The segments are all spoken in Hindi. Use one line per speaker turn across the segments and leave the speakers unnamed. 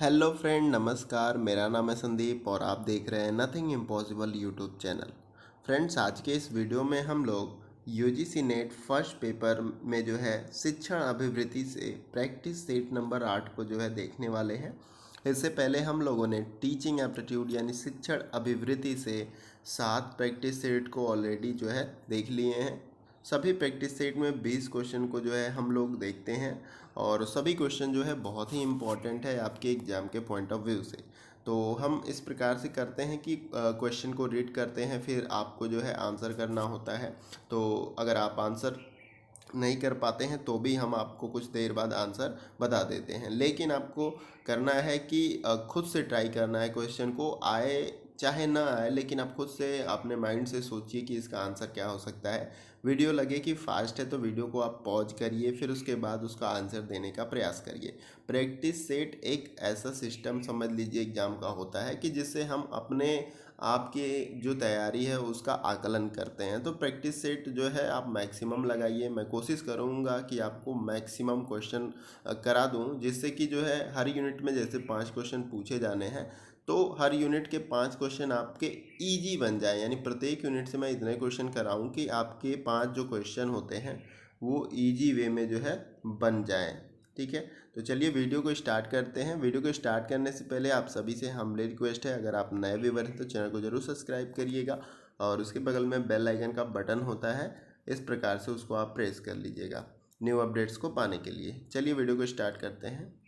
हेलो फ्रेंड, नमस्कार। मेरा नाम है संदीप और आप देख रहे हैं nothing impossible YouTube channel. Friends, आज के इस वीडियो में हम लोग यूजीसी नेट फर्स्ट पेपर में जो है शिक्षण अभिवृत्ति से प्रैक्टिस सेट नंबर 8 को जो है देखने वाले हैं। इससे पहले हम लोगों ने टीचिंग एप्टीट्यूड यानी शिक्षण अभिवृत्ति से 7 प्रैक्टिस सेट को ऑलरेडी जो है देख लिए हैं। सभी प्रैक्टिस सेट में 20 क्वेश्चन को जो है हम लोग देखते हैं और सभी क्वेश्चन जो है बहुत ही इम्पॉर्टेंट है आपके एग्ज़ाम के पॉइंट ऑफ व्यू से। तो हम इस प्रकार से करते हैं कि क्वेश्चन को रीड करते हैं, फिर आपको जो है आंसर करना होता है। तो अगर आप आंसर नहीं कर पाते हैं तो भी हम आपको कुछ देर बाद आंसर बता देते हैं, लेकिन आपको करना है कि खुद से ट्राई करना है। क्वेश्चन को आए चाहे ना आए, लेकिन आप खुद से अपने माइंड से सोचिए कि इसका आंसर क्या हो सकता है। वीडियो लगे कि फास्ट है तो वीडियो को आप पॉज करिए, फिर उसके बाद उसका आंसर देने का प्रयास करिए। प्रैक्टिस सेट एक ऐसा सिस्टम समझ लीजिए एग्ज़ाम का होता है कि जिससे हम अपने आपके जो तैयारी है उसका आकलन करते हैं। तो प्रैक्टिस सेट जो है आप मैक्सिमम लगाइए। मैं कोशिश करूँगा कि आपको मैक्सिमम क्वेश्चन करा दूँ, जिससे कि जो है हर यूनिट में जैसे 5 क्वेश्चन पूछे जाने हैं तो हर यूनिट के 5 क्वेश्चन आपके ईजी बन जाए। यानी प्रत्येक यूनिट से मैं इतने क्वेश्चन कराऊँ कि आपके 5 जो क्वेश्चन होते हैं वो ईजी वे में जो है बन जाएँ। ठीक है, तो चलिए वीडियो को स्टार्ट करते हैं। वीडियो को स्टार्ट करने से पहले आप सभी से हम्बल रिक्वेस्ट है, अगर आप नए व्यूअर हैं तो चैनल को जरूर सब्सक्राइब करिएगा और उसके बगल में बेल आइकन का बटन होता है, इस प्रकार से उसको आप प्रेस कर लीजिएगा न्यू अपडेट्स को पाने के लिए। चलिए वीडियो को स्टार्ट करते हैं।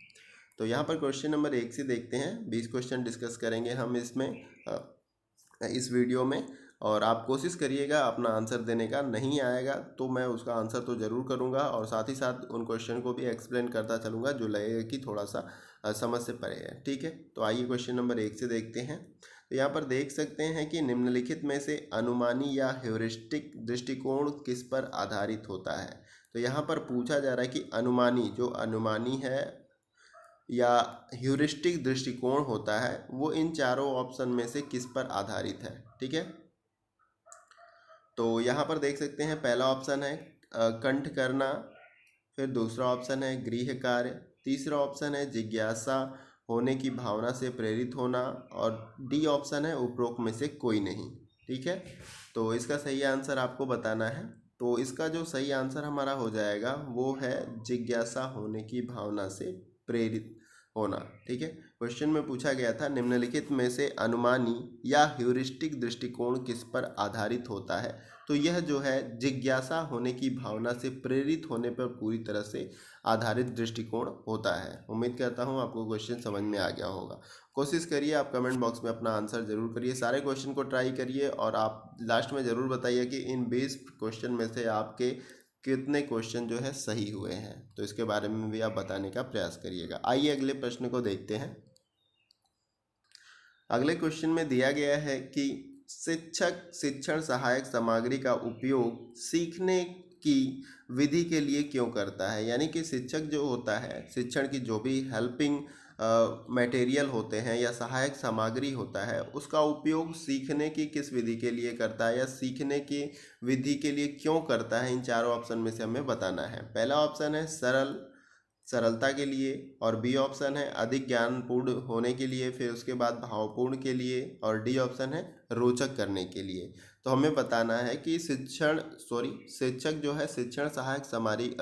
तो यहाँ पर क्वेश्चन नंबर 1 से देखते हैं। 20 क्वेश्चन डिस्कस करेंगे हम इसमें इस वीडियो में, और आप कोशिश करिएगा अपना आंसर देने का। नहीं आएगा तो मैं उसका आंसर तो ज़रूर करूँगा और साथ ही साथ उन क्वेश्चन को भी एक्सप्लेन करता चलूँगा जो लगेगा कि थोड़ा सा समझ से परे है। ठीक है, तो आइए क्वेश्चन नंबर 1 से देखते हैं। तो यहाँ पर देख सकते हैं कि निम्नलिखित में से अनुमानी या ह्यूरिस्टिक दृष्टिकोण किस पर आधारित होता है। तो यहाँ पर पूछा जा रहा है कि अनुमानी, जो अनुमानी है या ह्यूरिस्टिक दृष्टिकोण होता है, वो इन चारों ऑप्शन में से किस पर आधारित है। ठीक है, तो यहाँ पर देख सकते हैं पहला ऑप्शन है कंठ करना, फिर दूसरा ऑप्शन है गृह कार्य, तीसरा ऑप्शन है जिज्ञासा होने की भावना से प्रेरित होना, और डी ऑप्शन है उपरोक्त में से कोई नहीं। ठीक है, तो इसका सही आंसर आपको बताना है। तो इसका जो सही आंसर हमारा हो जाएगा वो है जिज्ञासा होने की भावना से प्रेरित होना। ठीक है, क्वेश्चन में पूछा गया था निम्नलिखित में से अनुमानी या ह्यूरिस्टिक दृष्टिकोण किस पर आधारित होता है। तो यह जो है जिज्ञासा होने की भावना से प्रेरित होने पर पूरी तरह से आधारित दृष्टिकोण होता है। उम्मीद करता हूँ आपको क्वेश्चन समझ में आ गया होगा। कोशिश करिए, आप कमेंट बॉक्स में अपना आंसर जरूर करिए, सारे क्वेश्चन को ट्राई करिए और आप लास्ट में ज़रूर बताइए कि इन 20 क्वेश्चन में से आपके कितने क्वेश्चन जो है सही हुए हैं। तो इसके बारे में भी आप बताने का प्रयास करिएगा। आइए अगले प्रश्न को देखते हैं। अगले क्वेश्चन में दिया गया है कि शिक्षक शिक्षण सहायक सामग्री का उपयोग सीखने की विधि के लिए क्यों करता है। यानी कि शिक्षक जो होता है, शिक्षण की जो भी हेल्पिंग मटेरियल होते हैं या सहायक सामग्री होता है, उसका उपयोग सीखने की किस विधि के लिए करता है या सीखने की विधि के लिए क्यों करता है। इन चारों ऑप्शन में से हमें बताना है। पहला ऑप्शन है सरलता के लिए, और बी ऑप्शन है अधिक ज्ञानपूर्ण होने के लिए, फिर उसके बाद भावपूर्ण के लिए, और डी ऑप्शन है रोचक करने के लिए। तो हमें बताना है कि शिक्षक जो है शिक्षण सहायक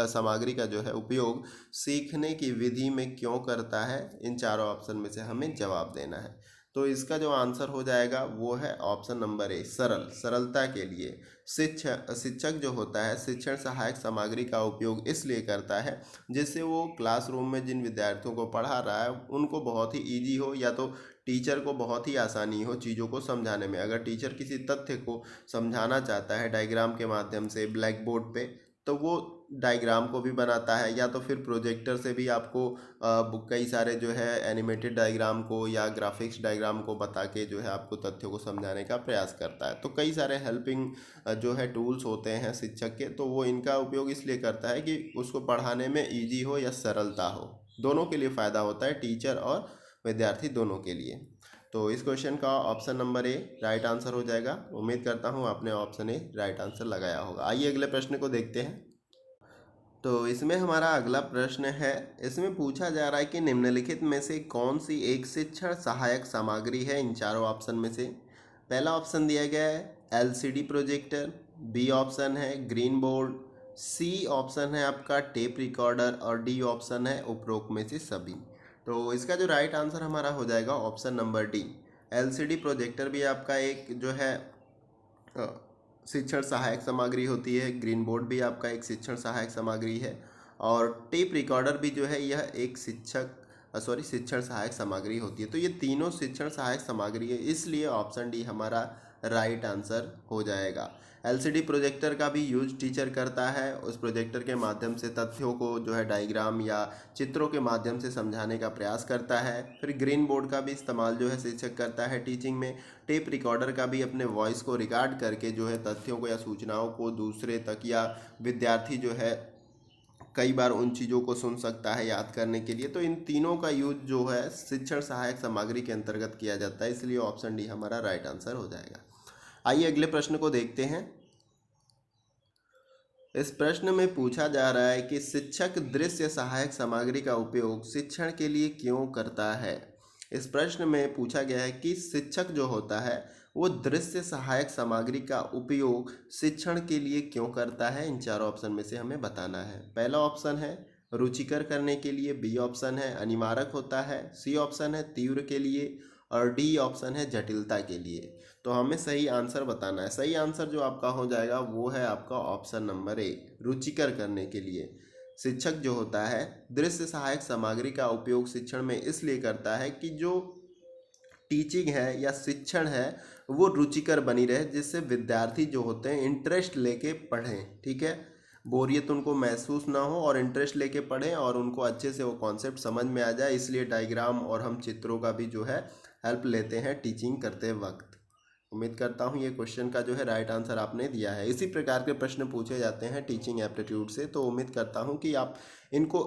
सामग्री का जो है उपयोग सीखने की विधि में क्यों करता है। इन चारों ऑप्शन में से हमें जवाब देना है। तो इसका जो आंसर हो जाएगा वो है ऑप्शन नंबर ए, सरलता के लिए। शिक्षक जो होता है शिक्षण सहायक सामग्री का उपयोग इसलिए करता है जिससे वो क्लासरूम में जिन विद्यार्थियों को पढ़ा रहा है उनको बहुत ही इजी हो, या तो टीचर को बहुत ही आसानी हो चीज़ों को समझाने में। अगर टीचर किसी तथ्य को समझाना चाहता है डायग्राम के माध्यम से ब्लैक बोर्ड पे, तो वो डायग्राम को भी बनाता है, या तो फिर प्रोजेक्टर से भी आपको कई सारे जो है एनिमेटेड डायग्राम को या ग्राफिक्स डायग्राम को बता के जो है आपको तथ्यों को समझाने का प्रयास करता है। तो कई सारे हेल्पिंग जो है टूल्स होते हैं शिक्षक के, तो वो इनका उपयोग इसलिए करता है कि उसको पढ़ाने में ईजी हो या सरलता हो। दोनों के लिए फ़ायदा होता है, टीचर और विद्यार्थी दोनों के लिए। तो इस क्वेश्चन का option number A right answer हो जाएगा। उम्मीद करता हूँ आपने ऑप्शन ए राइट आंसर लगाया होगा। आइए अगले प्रश्न को देखते हैं। तो इसमें हमारा अगला प्रश्न है, इसमें पूछा जा रहा है कि निम्नलिखित में से कौन सी एक शिक्षण सहायक सामग्री है इन चारों ऑप्शन में से। पहला ऑप्शन दिया गया है एलसीडी प्रोजेक्टर, बी ऑप्शन है ग्रीन बोर्ड, सी ऑप्शन है आपका टेप रिकॉर्डर और डी ऑप्शन है उपरोक्त में से सभी। तो इसका जो राइट आंसर हमारा हो जाएगा option number D. LCD projector भी आपका एक जो है शिक्षण सहायक सामग्री होती है, ग्रीन बोर्ड भी आपका एक शिक्षण सहायक सामग्री है और टेप रिकॉर्डर भी जो है यह एक शिक्षण सहायक सामग्री होती है। तो ये तीनों शिक्षण सहायक सामग्री है, इसलिए ऑप्शन डी हमारा राइट आंसर हो जाएगा। एलसीडी प्रोजेक्टर का भी यूज टीचर करता है, उस प्रोजेक्टर के माध्यम से तथ्यों को जो है डायग्राम या चित्रों के माध्यम से समझाने का प्रयास करता है। फिर ग्रीन बोर्ड का भी इस्तेमाल जो है शिक्षक करता है टीचिंग में। टेप रिकॉर्डर का भी अपने वॉइस को रिकॉर्ड करके जो है तथ्यों को या सूचनाओं को दूसरे तक या विद्यार्थी जो है कई बार उन चीज़ों को सुन सकता है याद करने के लिए। तो इन तीनों का यूज जो है शिक्षण सहायक सामग्री के अंतर्गत किया जाता है, इसलिए ऑप्शन डी हमारा राइट आंसर हो जाएगा। आइए अगले प्रश्न को देखते हैं। इस प्रश्न में पूछा जा रहा है कि शिक्षक दृश्य सहायक सामग्री का उपयोग शिक्षण के लिए क्यों करता है। इस प्रश्न में पूछा गया है कि शिक्षक जो होता है वो दृश्य सहायक सामग्री का उपयोग शिक्षण के लिए क्यों करता है। इन चारों ऑप्शन में से हमें बताना है। पहला ऑप्शन है रुचिकर करने के लिए, बी ऑप्शन है अनिवारक होता है, सी ऑप्शन है तीव्र के लिए और डी ऑप्शन है जटिलता के लिए। तो हमें सही आंसर बताना है। सही आंसर जो आपका हो जाएगा वो है आपका ऑप्शन नंबर ए, रुचिकर करने के लिए। शिक्षक जो होता है दृश्य सहायक सामग्री का उपयोग शिक्षण में इसलिए करता है कि जो टीचिंग है या शिक्षण है वो रुचिकर बनी रहे, जिससे विद्यार्थी जो होते हैं इंटरेस्ट लेके पढ़ें। ठीक है, बोरियत उनको महसूस ना हो और इंटरेस्ट लेके पढ़ें और उनको अच्छे से वो कॉन्सेप्ट समझ में आ जाए। इसलिए डायग्राम और हम चित्रों का भी जो है हेल्प लेते हैं टीचिंग करते वक्त। उम्मीद करता हूँ ये क्वेश्चन का जो है राइट आंसर आपने दिया है। इसी प्रकार के प्रश्न पूछे जाते हैं टीचिंग एप्टीट्यूड से, तो उम्मीद करता हूँ कि आप इनको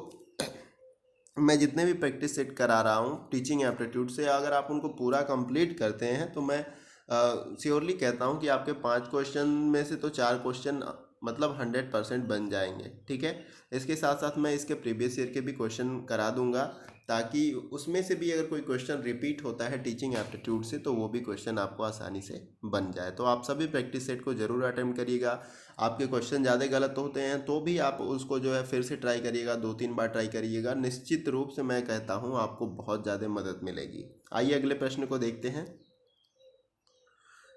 मैं जितने भी प्रैक्टिस सेट करा रहा हूँ टीचिंग एप्टीट्यूड से, अगर आप उनको पूरा कंप्लीट करते हैं तो मैं श्योरली कहता हूँ कि आपके 5 क्वेश्चन में से तो 4 क्वेश्चन मतलब 100% बन जाएंगे। ठीक है, इसके साथ साथ मैं इसके प्रीवियस ईयर के भी क्वेश्चन करा दूंगा, ताकि उसमें से भी अगर कोई क्वेश्चन रिपीट होता है टीचिंग एप्टीट्यूड से तो वो भी क्वेश्चन आपको आसानी से बन जाए। तो आप सभी प्रैक्टिस सेट को ज़रूर अटेम्प्ट करिएगा। आपके क्वेश्चन ज़्यादा गलत होते हैं तो भी आप उसको जो है फिर से ट्राई करिएगा, 2-3 बार ट्राई करिएगा। निश्चित रूप से मैं कहता हूँ आपको बहुत ज़्यादा मदद मिलेगी। आइए अगले प्रश्न को देखते हैं।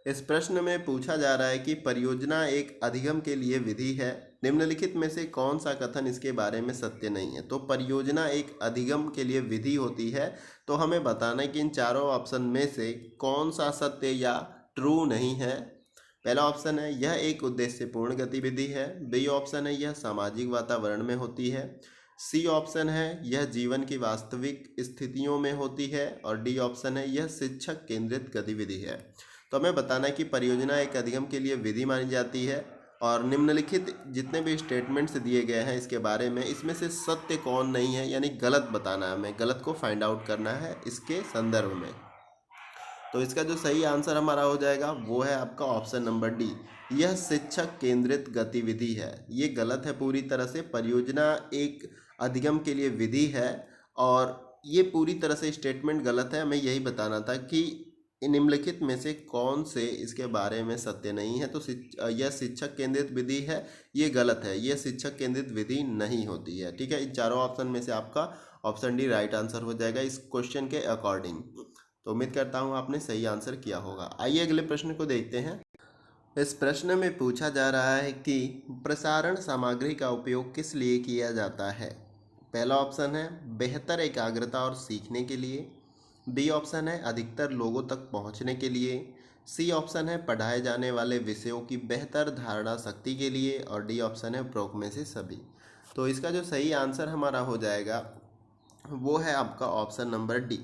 इस प्रश्न में पूछा जा रहा है कि परियोजना एक अधिगम के लिए विधि है, निम्नलिखित में से कौन सा कथन इसके बारे में सत्य नहीं है। तो परियोजना एक अधिगम के लिए विधि होती है, तो हमें बताना है कि इन चारों ऑप्शन में से कौन सा सत्य या ट्रू नहीं है। पहला ऑप्शन है यह एक उद्देश्यपूर्ण गतिविधि है, बी ऑप्शन है यह सामाजिक वातावरण में होती है, सी ऑप्शन है यह जीवन की वास्तविक स्थितियों में होती है और डी ऑप्शन है यह शिक्षक केंद्रित गतिविधि है। तो हमें बताना है कि परियोजना एक अधिगम के लिए विधि मानी जाती है और निम्नलिखित जितने भी स्टेटमेंट्स दिए गए हैं इसके बारे में, इसमें से सत्य कौन नहीं है, यानी गलत बताना है, हमें गलत को फाइंड आउट करना है इसके संदर्भ में। तो इसका जो सही आंसर हमारा हो जाएगा वो है आपका ऑप्शन नंबर डी, यह शिक्षक केंद्रित गतिविधि है। ये गलत है पूरी तरह से। परियोजना एक अधिगम के लिए विधि है और ये पूरी तरह से स्टेटमेंट गलत है। हमें यही बताना था कि निम्नलिखित में से कौन से इसके बारे में सत्य नहीं है। तो यह शिक्षक केंद्रित विधि है, ये गलत है, यह शिक्षक केंद्रित विधि नहीं होती है। ठीक है, इन चारों ऑप्शन में से आपका ऑप्शन डी राइट आंसर हो जाएगा इस क्वेश्चन के अकॉर्डिंग। तो उम्मीद करता हूँ आपने सही आंसर किया होगा। आइए अगले प्रश्न को देखते हैं। इस प्रश्न में पूछा जा रहा है कि प्रसारण सामग्री का उपयोग किस लिए किया जाता है। पहला ऑप्शन है बेहतर एकाग्रता और सीखने के लिए, बी ऑप्शन है अधिकतर लोगों तक पहुंचने के लिए, सी ऑप्शन है पढ़ाए जाने वाले विषयों की बेहतर धारणा शक्ति के लिए और डी ऑप्शन है उपरोक्त में से सभी। तो इसका जो सही आंसर हमारा हो जाएगा वो है आपका ऑप्शन नंबर डी,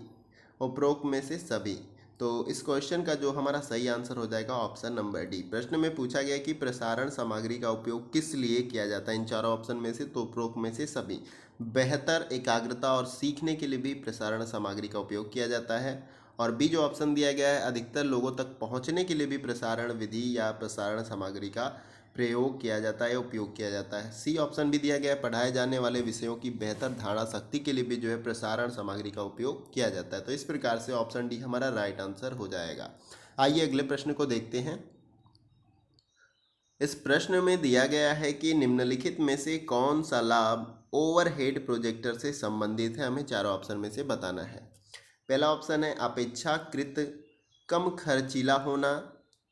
उपरोक्त में से सभी। तो इस क्वेश्चन का जो हमारा सही आंसर हो जाएगा ऑप्शन नंबर डी। प्रश्न में पूछा गया कि प्रसारण सामग्री का उपयोग किस लिए किया जाता है इन चारों ऑप्शन में से, तो उपरोक्त में से सभी। बेहतर एकाग्रता और सीखने के लिए भी प्रसारण सामग्री का उपयोग किया जाता है और बी जो ऑप्शन दिया गया है अधिकतर लोगों तक पहुंचने के लिए भी प्रसारण विधि या प्रसारण सामग्री का प्रयोग किया जाता है या उपयोग किया जाता है। सी ऑप्शन भी दिया गया है, पढ़ाए जाने वाले विषयों की बेहतर धारणा शक्ति के लिए भी जो है प्रसारण सामग्री का उपयोग किया जाता है। तो इस प्रकार से ऑप्शन डी हमारा राइट आंसर हो जाएगा। आइए अगले प्रश्न को देखते हैं। इस प्रश्न में दिया गया है कि निम्नलिखित में से कौन सा लाभ ओवरहेड प्रोजेक्टर से संबंधित है। हमें चारों ऑप्शन में से बताना है। पहला ऑप्शन है अपेक्षाकृत कम खर्चीला होना।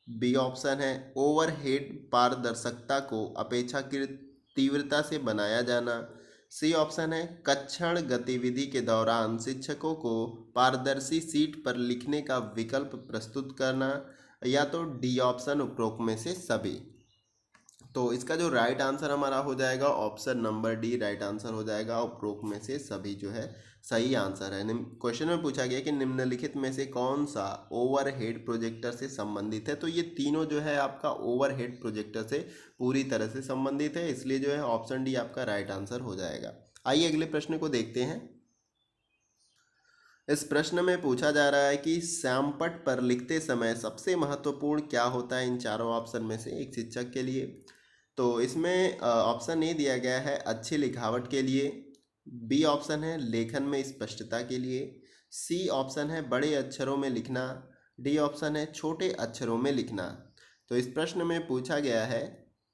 बी ऑप्शन है ओवरहेड पारदर्शकता को अपेक्षाकृत तीव्रता से बनाया जाना। सी ऑप्शन है कक्षण गतिविधि के दौरान शिक्षकों को पारदर्शी सीट पर लिखने का विकल्प प्रस्तुत करना, या तो डी ऑप्शन उपरोक्त में से सभी। तो इसका जो राइट आंसर हमारा हो जाएगा option number D right answer हो जाएगा। उपरोक्त में से सभी जो है सही आंसर है। क्वेश्चन में पूछा गया कि निम्नलिखित में से कौन सा ओवरहेड प्रोजेक्टर से संबंधित है। तो ये तीनों जो है आपका ओवरहेड प्रोजेक्टर से पूरी तरह से संबंधित है, इसलिए जो है ऑप्शन डी आपका राइट आंसर हो जाएगा। आइए अगले प्रश्न को देखते हैं। इस प्रश्न में पूछा जा रहा है कि श्यामपट्ट पर लिखते समय सबसे महत्वपूर्ण क्या होता है इन चारों ऑप्शन में से एक शिक्षक के लिए। तो इसमें ऑप्शन ए दिया गया है अच्छी लिखावट के लिए। बी ऑप्शन है लेखन में स्पष्टता के लिए। सी ऑप्शन है बड़े अक्षरों में लिखना। डी ऑप्शन है छोटे अक्षरों में लिखना। तो इस प्रश्न में पूछा गया है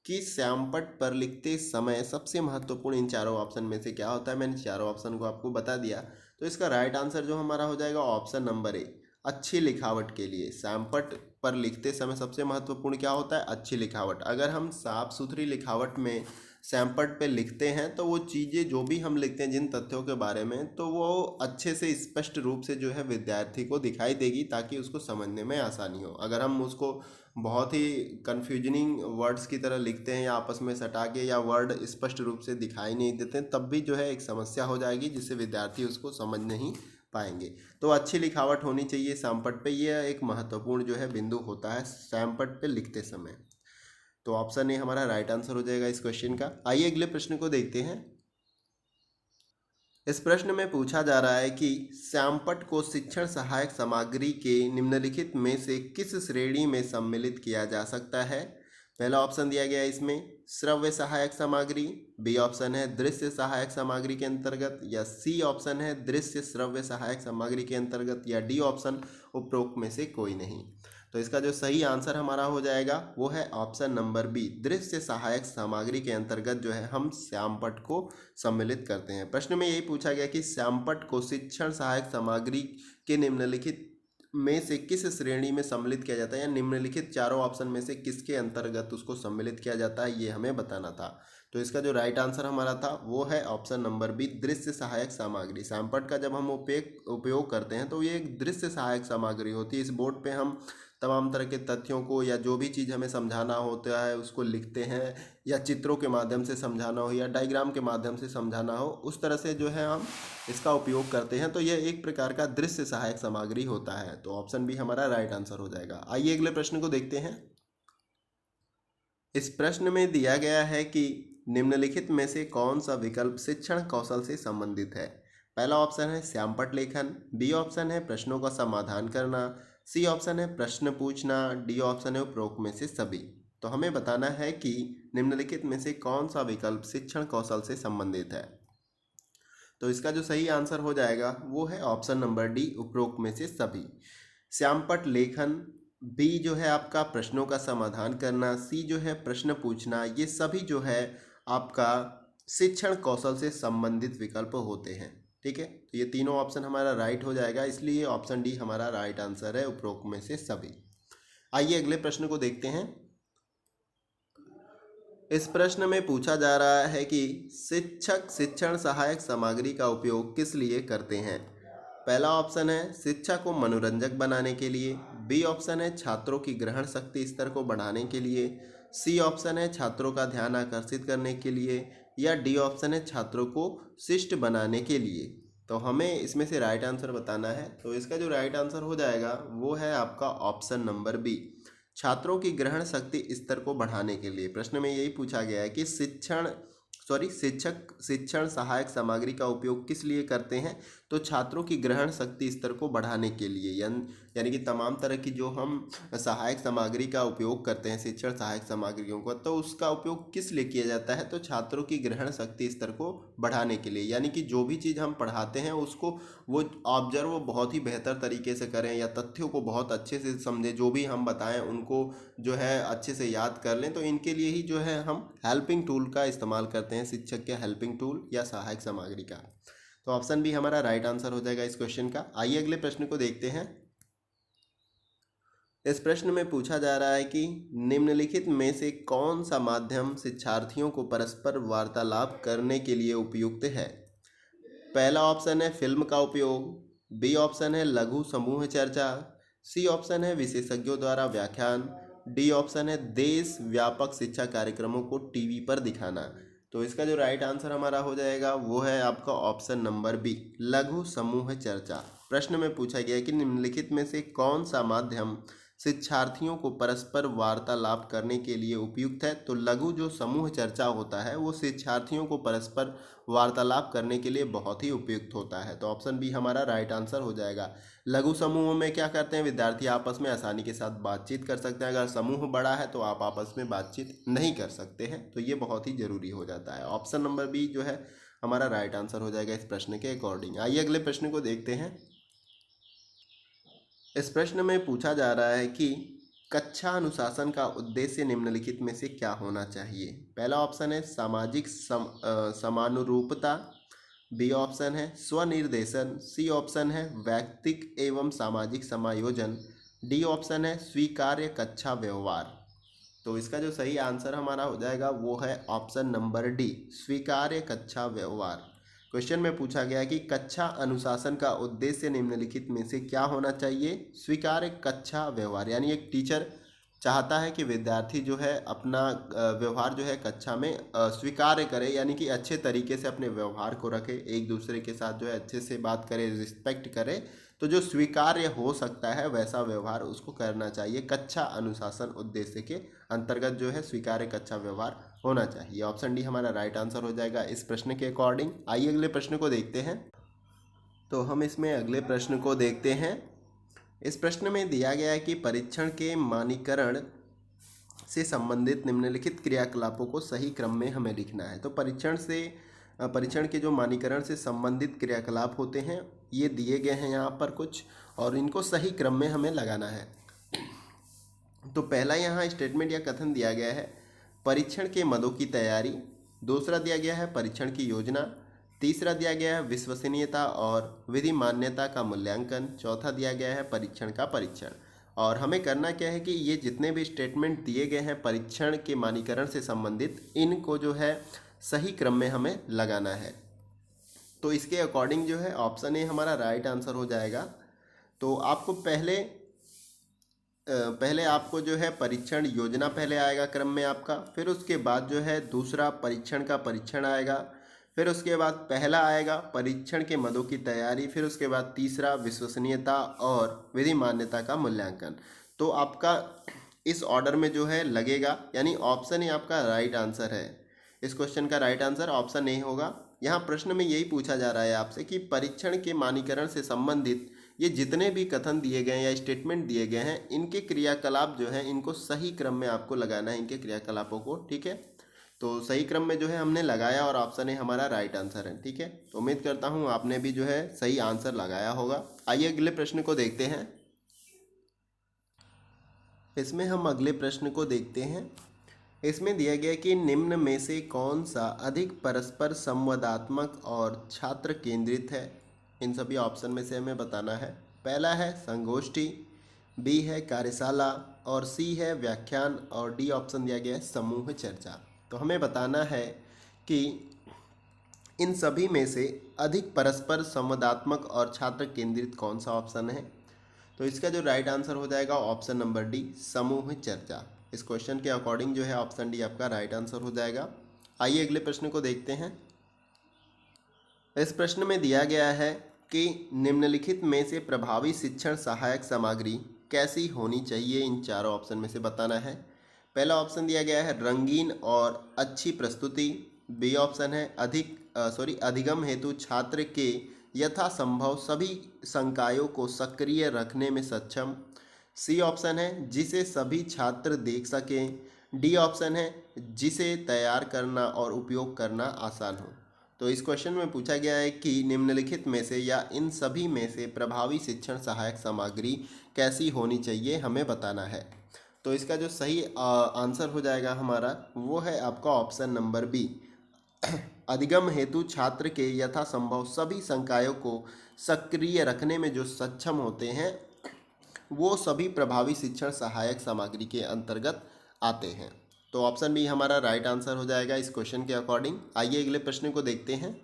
कि श्यामपट्ट पर लिखते समय सबसे महत्वपूर्ण इन चारों ऑप्शन में से क्या होता है। मैंने चारों ऑप्शन को आपको बता दिया। तो इसका राइट आंसर जो हमारा हो जाएगा ऑप्शन नंबर ए अच्छी लिखावट के लिए। श्यामपट्ट पर लिखते समय सबसे महत्वपूर्ण क्या होता है, अच्छी लिखावट। अगर हम साफ सुथरी लिखावट में श्यामपट्ट पे लिखते हैं तो वो चीज़ें जो भी हम लिखते हैं जिन तथ्यों के बारे में, तो वो अच्छे से स्पष्ट रूप से जो है विद्यार्थी को दिखाई देगी ताकि उसको समझने में आसानी हो। अगर हम उसको बहुत ही कन्फ्यूजनिंग वर्ड्स की तरह लिखते हैं या आपस में सटा के, या वर्ड स्पष्ट रूप से दिखाई नहीं देते, तब भी जो है एक समस्या हो जाएगी जिससे विद्यार्थी उसको समझ नहीं पाएंगे। तो अच्छी लिखावट होनी चाहिए श्यामपट्ट पे, यह एक महत्वपूर्ण जो है बिंदु होता है श्यामपट्ट पे लिखते समय। तो ऑप्शन ए हमारा राइट आंसर हो जाएगा इस क्वेश्चन का। आइए अगले प्रश्न को देखते हैं। इस प्रश्न में पूछा जा रहा है कि श्यामपट्ट को शिक्षण सहायक सामग्री के निम्नलिखित में से किस श्रेणी में सम्मिलित किया जा सकता है। पहला ऑप्शन दिया गया है इसमें श्रव्य सहायक सामग्री। बी ऑप्शन है दृश्य सहायक सामग्री के अंतर्गत, या सी ऑप्शन है दृश्य श्रव्य सहायक सामग्री के अंतर्गत, या डी ऑप्शन उपरोक्त में से कोई नहीं। तो इसका जो सही आंसर हमारा हो जाएगा वो है ऑप्शन नंबर बी दृश्य सहायक सामग्री के अंतर्गत जो है हम श्यामपट्ट को सम्मिलित करते हैं। प्रश्न में यही पूछा गया कि श्यामपट्ट को शिक्षण सहायक सामग्री के निम्नलिखित में से किस श्रेणी में सम्मिलित किया जाता है, या निम्नलिखित चारों ऑप्शन में से किसके अंतर्गत उसको सम्मिलित किया जाता है, ये हमें बताना था। तो इसका जो राइट आंसर हमारा था वो है ऑप्शन नंबर बी दृश्य सहायक सामग्री। श्यामपट्ट का जब हम उपयोग करते हैं तो ये एक दृश्य सहायक सामग्री होती है। इस बोर्ड पे हम तमाम तरह के तथ्यों को या जो भी चीज़ हमें समझाना होता है उसको लिखते हैं, या चित्रों के माध्यम से समझाना हो या डायग्राम के माध्यम से समझाना हो, उस तरह से जो है हम इसका उपयोग करते हैं। तो यह एक प्रकार का दृश्य सहायक सामग्री होता है। तो ऑप्शन बी हमारा राइट आंसर हो जाएगा। आइए अगले प्रश्न को देखते हैं। इस प्रश्न में दिया गया है कि निम्नलिखित में से कौन सा विकल्प शिक्षण कौशल से संबंधित है। पहला ऑप्शन है श्यामपट्ट लेखन। बी ऑप्शन है प्रश्नों का समाधान करना। सी ऑप्शन है प्रश्न पूछना। डी ऑप्शन है उपरोक्त में से सभी। तो हमें बताना है कि निम्नलिखित में से कौन सा विकल्प शिक्षण कौशल से संबंधित है। तो इसका जो सही आंसर हो जाएगा वो है ऑप्शन नंबर डी उपरोक्त में से सभी। श्यामपट्ट लेखन, बी जो है आपका प्रश्नों का समाधान करना, सी जो है प्रश्न पूछना, ये सभी जो है आपका शिक्षण कौशल से संबंधित विकल्प होते हैं। ठीक है, तो ये तीनों ऑप्शन हमारा राइट हो जाएगा, इसलिए ऑप्शन डी हमारा राइट आंसर है उपरोक्त में से सभी। आइए अगले प्रश्न को देखते हैं। इस प्रश्न में पूछा जा रहा है कि शिक्षक शिक्षण सहायक सामग्री का उपयोग किस लिए करते हैं। पहला ऑप्शन है शिक्षा को मनोरंजक बनाने के लिए। बी ऑप्शन है छात्रों की ग्रहण शक्ति स्तर को बढ़ाने के लिए। सी ऑप्शन है छात्रों का ध्यान आकर्षित करने के लिए, या डी ऑप्शन है छात्रों को शिष्ट बनाने के लिए। तो हमें इसमें से राइट आंसर बताना है। तो इसका जो राइट आंसर हो जाएगा वो है आपका ऑप्शन नंबर बी छात्रों की ग्रहण शक्ति स्तर को बढ़ाने के लिए। प्रश्न में यही पूछा गया है कि शिक्षक शिक्षण सहायक सामग्री का उपयोग किस लिए करते हैं। तो छात्रों की ग्रहण शक्ति स्तर को बढ़ाने के लिए, यानी कि तमाम तरह की जो हम सहायक सामग्री का उपयोग करते हैं शिक्षण सहायक सामग्रियों को, तो उसका उपयोग किस लिए किया जाता है, तो छात्रों की ग्रहण शक्ति स्तर को बढ़ाने के लिए। यानी कि जो भी चीज़ हम पढ़ाते हैं उसको वो ऑब्जर्व बहुत ही बेहतर तरीके से करें, या तथ्यों को बहुत अच्छे से समझें, जो भी हम बताएं उनको जो है अच्छे से याद कर लें। तो इनके लिए ही जो है हम हेल्पिंग टूल का इस्तेमाल करते हैं, शिक्षक के हेल्पिंग टूल या सहायक सामग्री का। तो ऑप्शन बी हमारा राइट आंसर हो जाएगा इस क्वेश्चन का। आइए अगले प्रश्न को देखते हैं। इस प्रश्न में पूछा जा रहा है कि निम्नलिखित में से कौन सा माध्यम शिक्षार्थियों को परस्पर वार्तालाप करने के लिए उपयुक्त है। पहला ऑप्शन है फिल्म का उपयोग, बी ऑप्शन है लघु समूह चर्चा, सी ऑप्शन है विशेषज्ञों द्वारा व्याख्यान, डी ऑप्शन है देश व्यापक शिक्षा कार्यक्रमों को टीवी पर दिखाना। तो इसका जो राइट आंसर हमारा हो जाएगा वो है आपका ऑप्शन नंबर बी, लघु समूह चर्चा। प्रश्न में पूछा गया है कि निम्नलिखित में से कौन सा माध्यम शिक्षार्थियों को परस्पर वार्तालाप करने के लिए उपयुक्त है। तो लघु जो समूह चर्चा होता है वो शिक्षार्थियों को परस्पर वार्तालाप करने के लिए बहुत ही उपयुक्त होता है। तो ऑप्शन बी हमारा राइट आंसर हो जाएगा। लघु समूहों में क्या करते हैं, विद्यार्थी आपस में आसानी के साथ बातचीत कर सकते हैं। अगर समूह बड़ा है तो आप आपस में बातचीत नहीं कर सकते हैं, तो ये बहुत ही जरूरी हो जाता है। ऑप्शन नंबर बी जो है हमारा राइट आंसर हो जाएगा इस प्रश्न के अकॉर्डिंग। आइए अगले प्रश्न को देखते हैं। इस प्रश्न में पूछा जा रहा है कि कक्षा अनुशासन का उद्देश्य निम्नलिखित में से क्या होना चाहिए। पहला ऑप्शन है सामाजिक समानुरूपता, बी ऑप्शन है स्वनिर्देशन, सी ऑप्शन है व्यक्तिक एवं सामाजिक समायोजन, डी ऑप्शन है स्वीकार्य कक्षा व्यवहार। तो इसका जो सही आंसर हमारा हो जाएगा वो है ऑप्शन नंबर डी, स्वीकार्य कक्षा व्यवहार। क्वेश्चन में पूछा गया कि कक्षा अनुशासन का उद्देश्य निम्नलिखित में से क्या होना चाहिए। स्वीकार्य कक्षा व्यवहार, यानी एक टीचर चाहता है कि विद्यार्थी जो है अपना व्यवहार जो है कक्षा में स्वीकार्य करे, यानी कि अच्छे तरीके से अपने व्यवहार को रखे, एक दूसरे के साथ जो है अच्छे से बात करे, रिस्पेक्ट करे। तो जो स्वीकार्य हो सकता है वैसा व्यवहार उसको करना चाहिए। कक्षा अनुशासन उद्देश्य के अंतर्गत जो है स्वीकार्य कक्षा व्यवहार होना चाहिए। ऑप्शन डी हमारा राइट आंसर हो जाएगा इस प्रश्न के अकॉर्डिंग। आइए अगले प्रश्न को देखते हैं। तो हम इसमें अगले प्रश्न को देखते हैं। इस प्रश्न में दिया गया है कि परीक्षण के मानकीकरण से संबंधित निम्नलिखित क्रियाकलापों को सही क्रम में हमें लिखना है। तो परीक्षण के जो मानकीकरण से संबंधित क्रियाकलाप होते हैं ये दिए गए हैं यहाँ पर कुछ, और इनको सही क्रम में हमें लगाना है। तो पहला यहाँ स्टेटमेंट या कथन दिया गया है परीक्षण के मदों की तैयारी, दूसरा दिया गया है परीक्षण की योजना, तीसरा दिया गया है विश्वसनीयता और विधि मान्यता का मूल्यांकन, चौथा दिया गया है परीक्षण का परीक्षण। और हमें करना क्या है कि ये जितने भी स्टेटमेंट दिए गए हैं परीक्षण के मानकीकरण से संबंधित, इनको जो है सही क्रम में हमें लगाना है। तो इसके अकॉर्डिंग जो है ऑप्शन ए हमारा राइट आंसर हो जाएगा। तो आपको पहले आपको जो है परीक्षण योजना पहले आएगा क्रम में आपका, फिर उसके बाद जो है दूसरा परीक्षण का परीक्षण आएगा, फिर उसके बाद पहला आएगा परीक्षण के मदों की तैयारी, फिर उसके बाद तीसरा विश्वसनीयता और विधि मान्यता का मूल्यांकन। तो आपका इस ऑर्डर में जो है लगेगा, यानी ऑप्शन ए आपका राइट आंसर है। इस क्वेश्चन का राइट आंसर ऑप्शन ए होगा। यहाँ प्रश्न में यही पूछा जा रहा है आपसे कि परीक्षण के मानकीकरण से संबंधित ये जितने भी कथन दिए गए हैं या स्टेटमेंट दिए गए हैं, इनके क्रियाकलाप जो हैं इनको सही क्रम में आपको लगाना है, इनके क्रियाकलापों को। ठीक है, तो सही क्रम में जो है हमने लगाया और ऑप्शन ए हमारा राइट आंसर है। ठीक है, तो उम्मीद करता हूँ आपने भी जो है सही आंसर लगाया होगा। आइए अगले प्रश्न को देखते हैं। इसमें हम अगले प्रश्न को देखते हैं। इसमें दिया गया कि निम्न में से कौन सा अधिक परस्पर संवादात्मक और छात्र केंद्रित है। इन सभी ऑप्शन में से हमें बताना है। पहला है संगोष्ठी, बी है कार्यशाला, और सी है व्याख्यान, और डी ऑप्शन दिया गया है समूह चर्चा। तो हमें बताना है कि इन सभी में से अधिक परस्पर संवादात्मक और छात्र केंद्रित कौन सा ऑप्शन है। तो इसका जो राइट आंसर हो जाएगा ऑप्शन नंबर डी, समूह चर्चा। इस क्वेश्चन के अकॉर्डिंग जो है ऑप्शन डी आपका राइट आंसर हो जाएगा। आइए अगले प्रश्न को देखते हैं। इस प्रश्न में दिया गया है कि निम्नलिखित में से प्रभावी शिक्षण सहायक सामग्री कैसी होनी चाहिए। इन चारों ऑप्शन में से बताना है। पहला ऑप्शन दिया गया है रंगीन और अच्छी प्रस्तुति, बी ऑप्शन है अधिगम हेतु छात्र के यथासंभव सभी संकायों को सक्रिय रखने में सक्षम। सी ऑप्शन है जिसे सभी छात्र देख सकें। डी ऑप्शन है जिसे तैयार करना और उपयोग करना आसान हो। तो इस क्वेश्चन में पूछा गया है कि निम्नलिखित में से या इन सभी में से प्रभावी शिक्षण सहायक सामग्री कैसी होनी चाहिए, हमें बताना है। तो इसका जो सही आंसर हो जाएगा हमारा, वो है आपका ऑप्शन नंबर बी। अधिगम हेतु छात्र के यथासंभव सभी संकायों को सक्रिय रखने में जो सक्षम होते हैं वो सभी प्रभावी शिक्षण सहायक सामग्री के अंतर्गत आते हैं। तो ऑप्शन बी हमारा राइट आंसर हो जाएगा इस क्वेश्चन के अकॉर्डिंग। आइए अगले प्रश्न को देखते हैं।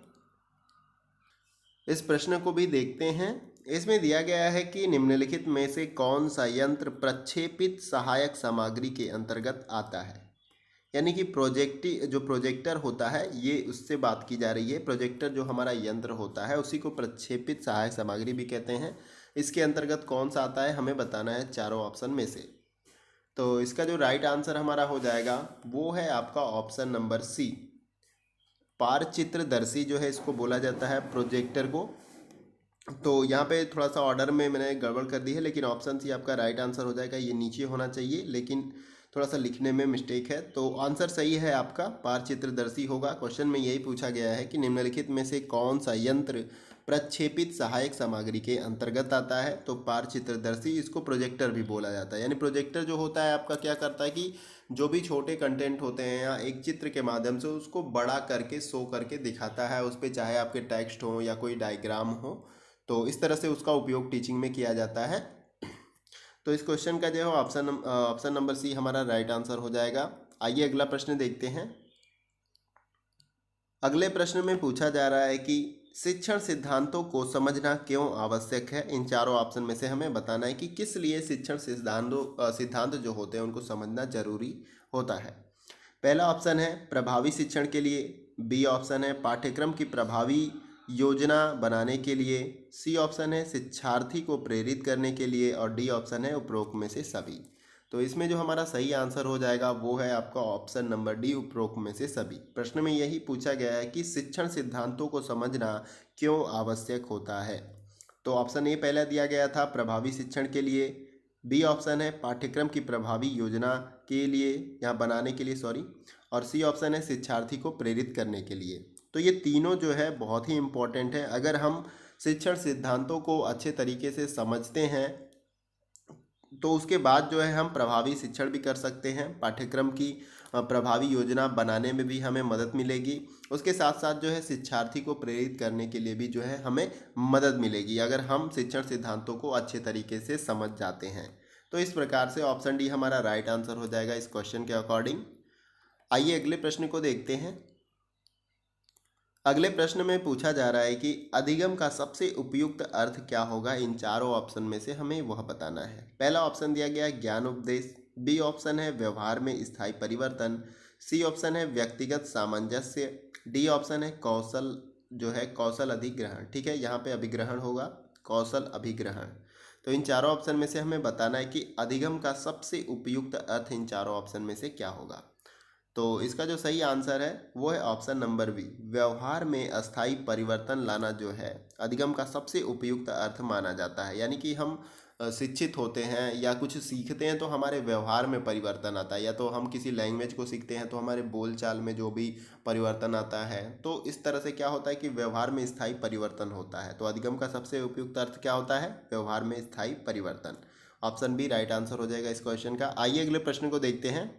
इस प्रश्न को भी देखते हैं। इसमें दिया गया है कि निम्नलिखित में से कौन सा यंत्र प्रक्षेपित सहायक सामग्री के अंतर्गत आता है। यानी कि जो प्रोजेक्टर होता है, ये उससे बात की जा रही है। प्रोजेक्टर जो हमारा यंत्र होता है उसी को प्रक्षेपित सहायक सामग्री भी कहते हैं। इसके अंतर्गत कौन सा आता है, हमें बताना है चारों ऑप्शन में से। तो इसका जो राइट आंसर हमारा हो जाएगा वो है आपका ऑप्शन नंबर सी। पारचित्रदर्शी जो है इसको बोला जाता है प्रोजेक्टर को। तो यहाँ पे थोड़ा सा ऑर्डर में मैंने गड़बड़ कर दी है, लेकिन ऑप्शन सी आपका राइट आंसर हो जाएगा। ये नीचे होना चाहिए लेकिन थोड़ा सा लिखने में मिस्टेक है। तो आंसर सही है आपका, पारचित्रदर्शी होगा। क्वेश्चन में यही पूछा गया है कि निम्नलिखित में से कौन सा यंत्र प्रक्षेपित सहायक सामग्री के अंतर्गत आता है। तो पारचित्रदर्शी, इसको प्रोजेक्टर भी बोला जाता है। यानी प्रोजेक्टर जो होता है आपका क्या करता है कि जो भी छोटे कंटेंट होते हैं या एक चित्र के माध्यम से उसको बड़ा करके शो करके दिखाता है उस पर, चाहे आपके टेक्स्ट हो या कोई डायग्राम हो। तो इस तरह से उसका उपयोग टीचिंग में किया जाता है। तो इस क्वेश्चन का जो है ऑप्शन नंबर सी हमारा राइट आंसर हो जाएगा। आइए अगला प्रश्न देखते हैं। अगले प्रश्न में पूछा जा रहा है कि शिक्षण सिद्धांतों को समझना क्यों आवश्यक है। इन चारों ऑप्शन में से हमें बताना है कि किस लिए शिक्षण सिद्धांत जो होते हैं उनको समझना जरूरी होता है। पहला ऑप्शन है प्रभावी शिक्षण के लिए। बी ऑप्शन है पाठ्यक्रम की प्रभावी योजना बनाने के लिए। सी ऑप्शन है शिक्षार्थी को प्रेरित करने के लिए। और डी ऑप्शन है उपरोक्त में से सभी। तो इसमें जो हमारा सही आंसर हो जाएगा वो है आपका ऑप्शन नंबर डी, उपरोक्त में से सभी। प्रश्न में यही पूछा गया है कि शिक्षण सिद्धांतों को समझना क्यों आवश्यक होता है। तो ऑप्शन ए पहले दिया गया था प्रभावी शिक्षण के लिए। बी ऑप्शन है पाठ्यक्रम की प्रभावी योजना के लिए, यहाँ बनाने के लिए सॉरी। और सी ऑप्शन है शिक्षार्थी को प्रेरित करने के लिए। तो ये तीनों जो है बहुत ही इम्पोर्टेंट है। अगर हम शिक्षण सिद्धांतों को अच्छे तरीके से समझते हैं तो उसके बाद जो है हम प्रभावी शिक्षण भी कर सकते हैं। पाठ्यक्रम की प्रभावी योजना बनाने में भी हमें मदद मिलेगी। उसके साथ साथ जो है शिक्षार्थी को प्रेरित करने के लिए भी जो है हमें मदद मिलेगी, अगर हम शिक्षण सिद्धांतों को अच्छे तरीके से समझ जाते हैं। तो इस प्रकार से ऑप्शन डी हमारा राइट आंसर हो जाएगा इस क्वेश्चन के अकॉर्डिंग। आइए अगले प्रश्न को देखते हैं। अगले प्रश्न में पूछा जा रहा है कि अधिगम का सबसे उपयुक्त अर्थ क्या होगा। इन चारों ऑप्शन में से हमें वह बताना है। पहला ऑप्शन दिया गया है ज्ञान उपदेश। बी ऑप्शन है व्यवहार में स्थायी परिवर्तन। सी ऑप्शन है व्यक्तिगत सामंजस्य। डी ऑप्शन है कौशल, जो है कौशल अधिग्रहण। ठीक है, यहाँ पे अभिग्रहण होगा, कौशल अभिग्रहण। तो इन चारों ऑप्शन में से हमें बताना है कि अधिगम का सबसे उपयुक्त अर्थ इन चारों ऑप्शन में से क्या होगा। तो इसका जो सही आंसर है वो है ऑप्शन नंबर बी, व्यवहार में अस्थायी परिवर्तन लाना जो है अधिगम का सबसे उपयुक्त अर्थ माना जाता है। यानी कि हम शिक्षित होते हैं या कुछ सीखते हैं तो हमारे व्यवहार में परिवर्तन आता है, या तो हम किसी लैंग्वेज को सीखते हैं तो हमारे बोलचाल में जो भी परिवर्तन आता है। तो इस तरह से क्या होता है कि व्यवहार में स्थायी परिवर्तन होता है। तो अधिगम का सबसे उपयुक्त अर्थ क्या होता है, व्यवहार में स्थायी परिवर्तन। ऑप्शन बी राइट आंसर हो जाएगा इस क्वेश्चन का। आइए अगले प्रश्न को देखते हैं।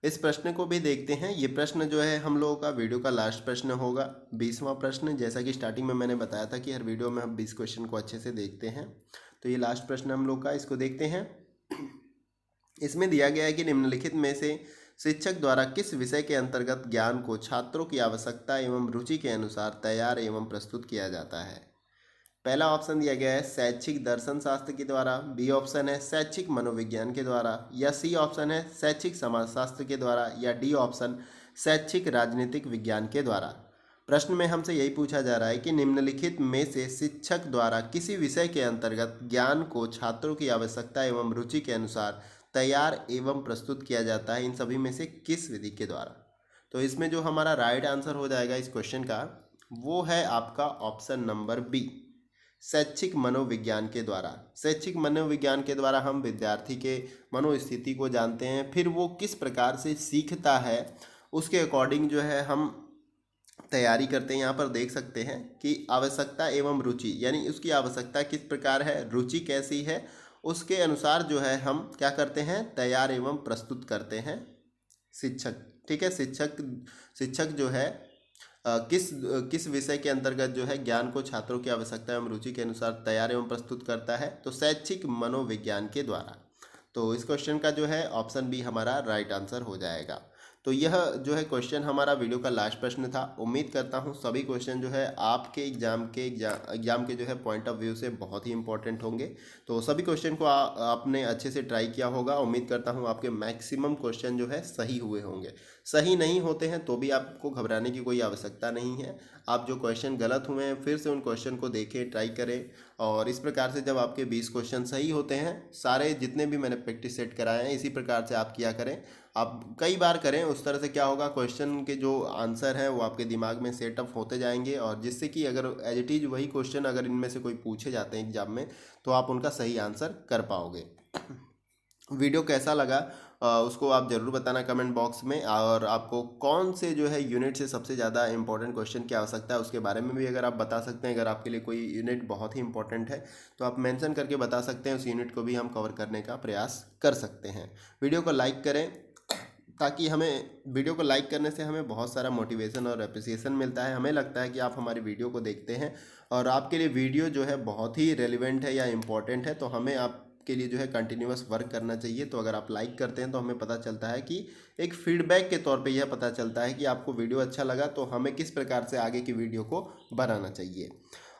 इस प्रश्न को भी देखते हैं। ये प्रश्न जो है हम लोगों का वीडियो का लास्ट प्रश्न होगा, 20वां प्रश्न। जैसा कि स्टार्टिंग में मैंने बताया था कि हर वीडियो में हम 20 क्वेश्चन को अच्छे से देखते हैं। तो ये लास्ट प्रश्न हम लोग का, इसको देखते हैं। इसमें दिया गया है कि निम्नलिखित में से शिक्षक द्वारा किस विषय के अंतर्गत ज्ञान को छात्रों की आवश्यकता एवं रुचि के अनुसार तैयार एवं प्रस्तुत किया जाता है। पहला ऑप्शन दिया गया है शैक्षिक दर्शन शास्त्र के द्वारा। बी ऑप्शन है शैक्षिक मनोविज्ञान के द्वारा। या सी ऑप्शन है शैक्षिक समाजशास्त्र के द्वारा। या डी ऑप्शन शैक्षिक राजनीतिक विज्ञान के द्वारा। प्रश्न में हमसे यही पूछा जा रहा है कि निम्नलिखित में से शिक्षक द्वारा किसी विषय के अंतर्गत ज्ञान को छात्रों की आवश्यकता एवं रुचि के अनुसार तैयार एवं प्रस्तुत किया जाता है, इन सभी में से किस विधि के द्वारा। तो इसमें जो हमारा राइट आंसर हो जाएगा इस क्वेश्चन का, वो है आपका ऑप्शन नंबर बी, शैक्षिक मनोविज्ञान के द्वारा। शैक्षिक मनोविज्ञान के द्वारा हम विद्यार्थी के मनोस्थिति को जानते हैं, फिर वो किस प्रकार से सीखता है उसके अकॉर्डिंग जो है हम तैयारी करते हैं। यहाँ पर देख सकते हैं कि आवश्यकता एवं रुचि, यानी उसकी आवश्यकता किस प्रकार है, रुचि कैसी है, उसके अनुसार जो है हम क्या करते हैं, तैयार एवं प्रस्तुत करते हैं शिक्षक। ठीक है, शिक्षक शिक्षक जो है किस विषय के अंतर्गत जो है ज्ञान को छात्रों की आवश्यकता एवं रुचि के अनुसार तैयार एवं प्रस्तुत करता है, तो शैक्षिक मनोविज्ञान के द्वारा। तो इस क्वेश्चन का जो है ऑप्शन बी हमारा राइट आंसर हो जाएगा। तो यह जो है क्वेश्चन हमारा वीडियो का लास्ट प्रश्न था। उम्मीद करता हूँ सभी क्वेश्चन जो है आपके एग्जाम के जो है पॉइंट ऑफ व्यू से बहुत ही इंपॉर्टेंट होंगे। तो सभी क्वेश्चन को आपने अच्छे से ट्राई किया होगा। उम्मीद करता हूँ आपके मैक्सिमम क्वेश्चन जो है सही हुए होंगे। सही नहीं होते हैं तो भी आपको घबराने की कोई आवश्यकता नहीं है। आप जो क्वेश्चन गलत हुए हैं फिर से उन क्वेश्चन को देखें, ट्राई करें, और इस प्रकार से जब आपके 20 क्वेश्चन सही होते हैं, सारे जितने भी मैंने प्रैक्टिस सेट कराए हैं इसी प्रकार से आप किया करें। आप कई बार करें, उस तरह से क्या होगा, क्वेश्चन के जो आंसर हैं वो आपके दिमाग में सेटअप होते जाएंगे, और जिससे कि अगर एज इट इज़ वही क्वेश्चन अगर इनमें से कोई पूछे जाते हैं एग्जाम में तो आप उनका सही आंसर कर पाओगे। वीडियो कैसा लगा उसको आप ज़रूर बताना कमेंट बॉक्स में, और आपको कौन से जो है यूनिट से सबसे ज़्यादा इंपॉर्टेंट क्वेश्चन की आवश्यकता है उसके बारे में भी अगर आप बता सकते हैं। अगर आपके लिए कोई यूनिट बहुत ही इंपॉर्टेंट है तो आप मेंशन करके बता सकते हैं, उस यूनिट को भी हम कवर करने का प्रयास कर सकते हैं। वीडियो को लाइक करें, ताकि हमें वीडियो को लाइक करने से हमें बहुत सारा मोटिवेशन और अप्रिसिएशन मिलता है। हमें लगता है कि आप हमारी वीडियो को देखते हैं और आपके लिए वीडियो जो है बहुत ही रेलिवेंट है या इम्पॉर्टेंट है, तो हमें आपके लिए जो है कंटिन्यूअस वर्क करना चाहिए। तो अगर आप लाइक करते हैं तो हमें पता चलता है कि एक फीडबैक के तौर पे यह पता चलता है कि आपको वीडियो अच्छा लगा, तो हमें किस प्रकार से आगे की वीडियो को बनाना चाहिए।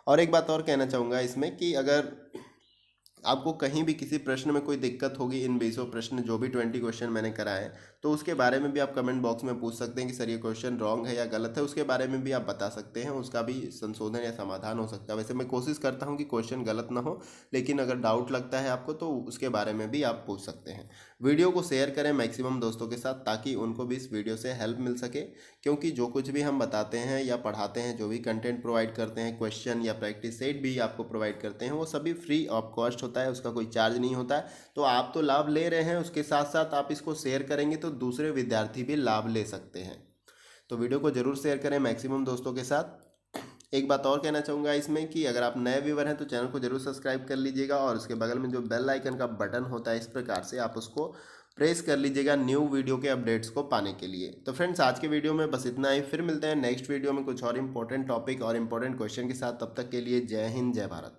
और एक बात और कहना चाहूँगा इसमें कि अगर आपको कहीं भी किसी प्रश्न में कोई दिक्कत होगी, इन 20 प्रश्न जो भी 20 क्वेश्चन मैंने कराए हैं, तो उसके बारे में भी आप कमेंट बॉक्स में पूछ सकते हैं कि सर ये क्वेश्चन रॉन्ग है या गलत है। उसके बारे में भी आप बता सकते हैं, उसका भी संशोधन या समाधान हो सकता है। वैसे मैं कोशिश करता हूँ कि क्वेश्चन गलत ना हो, लेकिन अगर डाउट लगता है आपको तो उसके बारे में भी आप पूछ सकते हैं। वीडियो को शेयर करें मैक्सिमम दोस्तों के साथ, ताकि उनको भी इस वीडियो से हेल्प मिल सके। क्योंकि जो कुछ भी हम बताते हैं या पढ़ाते हैं, जो भी कंटेंट प्रोवाइड करते हैं, क्वेश्चन या प्रैक्टिस सेट भी आपको प्रोवाइड करते हैं, वो सभी फ्री ऑफ कॉस्ट होता है, उसका कोई चार्ज नहीं होता है। तो आप तो लाभ ले रहे हैं, उसके साथ साथ आप इसको शेयर करेंगे तो दूसरे विद्यार्थी भी लाभ ले सकते हैं। तो वीडियो को जरूर शेयर करें मैक्सिमम दोस्तों के साथ। एक बात और कहना चाहूँगा इसमें कि अगर आप नए व्यूवर हैं तो चैनल को जरूर सब्सक्राइब कर लीजिएगा, और उसके बगल में जो बेल आइकन का बटन होता है इस प्रकार से आप उसको प्रेस कर लीजिएगा न्यू वीडियो के अपडेट्स को पाने के लिए। तो फ्रेंड्स आज के वीडियो में बस इतना ही, फिर मिलते हैं नेक्स्ट वीडियो में कुछ और इंपॉर्टेंट टॉपिक और इंपॉर्टेंट क्वेश्चन के साथ। तब तक के लिए जय हिंद, जय भारत।